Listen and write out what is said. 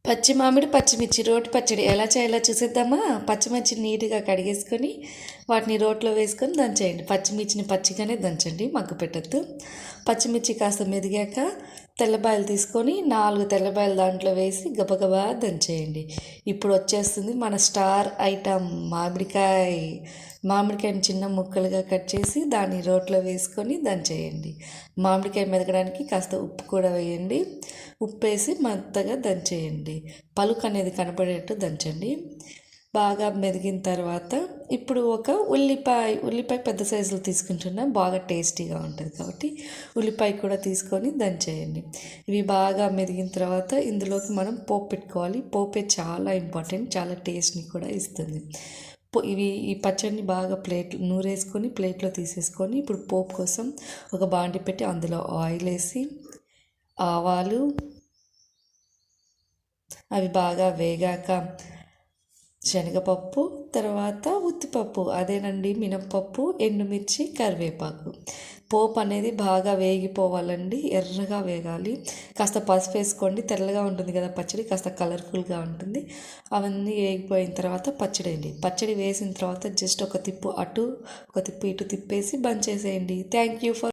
పచ్చి మామిడి పచ్చిమిర్చి రోటి పచ్చడి ఎలా చేయాలో చూసేద్దామా. పచ్చిమిర్చి నీట్గా కడిగేసుకొని వాటిని రోట్లో వేసుకొని దంచేయండి. పచ్చిమిర్చిని పచ్చిగానే దంచండి, మగ్గు పెట్టద్దు. పచ్చిమిర్చి కాస్త మెదిగాక తెల్లబాయలు తీసుకొని 4 తెల్లబాయలు దాంట్లో వేసి గబగబా దంచేయండి. ఇప్పుడు వచ్చేస్తుంది మన స్టార్ ఐటమ్ మామిడికాయ. మామిడికాయని చిన్న ముక్కలుగా కట్ చేసి దాన్ని రోట్లో వేసుకొని దంచేయండి. మామిడికాయ మెదగడానికి కాస్త ఉప్పు కూడా వేయండి. ఉప్పు వేసి మెత్తగా దంచేయండి. పలుకు అనేది కనపడేట్టు దంచండి. బాగా మెదిగిన తర్వాత ఇప్పుడు ఒక ఉల్లిపాయ పెద్ద సైజులో తీసుకుంటున్నా, బాగా టేస్టీగా ఉంటుంది కాబట్టి ఉల్లిపాయ కూడా తీసుకొని దంచేయండి. ఇవి బాగా మెదిగిన తర్వాత ఇందులోకి మనం పోపు పెట్టుకోవాలి. పోపే చాలా ఇంపార్టెంట్, చాలా టేస్ట్ని కూడా ఇస్తుంది. ఈ పచ్చడిని బాగా నూరేసుకొని ప్లేట్లో తీసేసుకొని ఇప్పుడు పోపు కోసం ఒక బాండి పెట్టి అందులో ఆయిల్ వేసి ఆవాలు అవి బాగా వేగాక శనగపప్పు, తర్వాత ఉత్తిపప్పు, అదేనండి మినప్పప్పు, ఎండుమిర్చి, కరివేపాకు. పోపు అనేది బాగా వేగిపోవాలండి, ఎర్రగా వేగాలి. కాస్త పసుపు వేసుకోండి, తెల్లగా ఉంటుంది కదా పచ్చడి, కాస్త కలర్ఫుల్గా ఉంటుంది. అవన్నీ వేగిపోయిన తర్వాత పచ్చడి వేయండి. పచ్చడి వేసిన తర్వాత జస్ట్ ఒక తిప్పు అటు ఒక తిప్పు ఇటు తిప్పేసి బంద్ చేసేయండి. Thank you for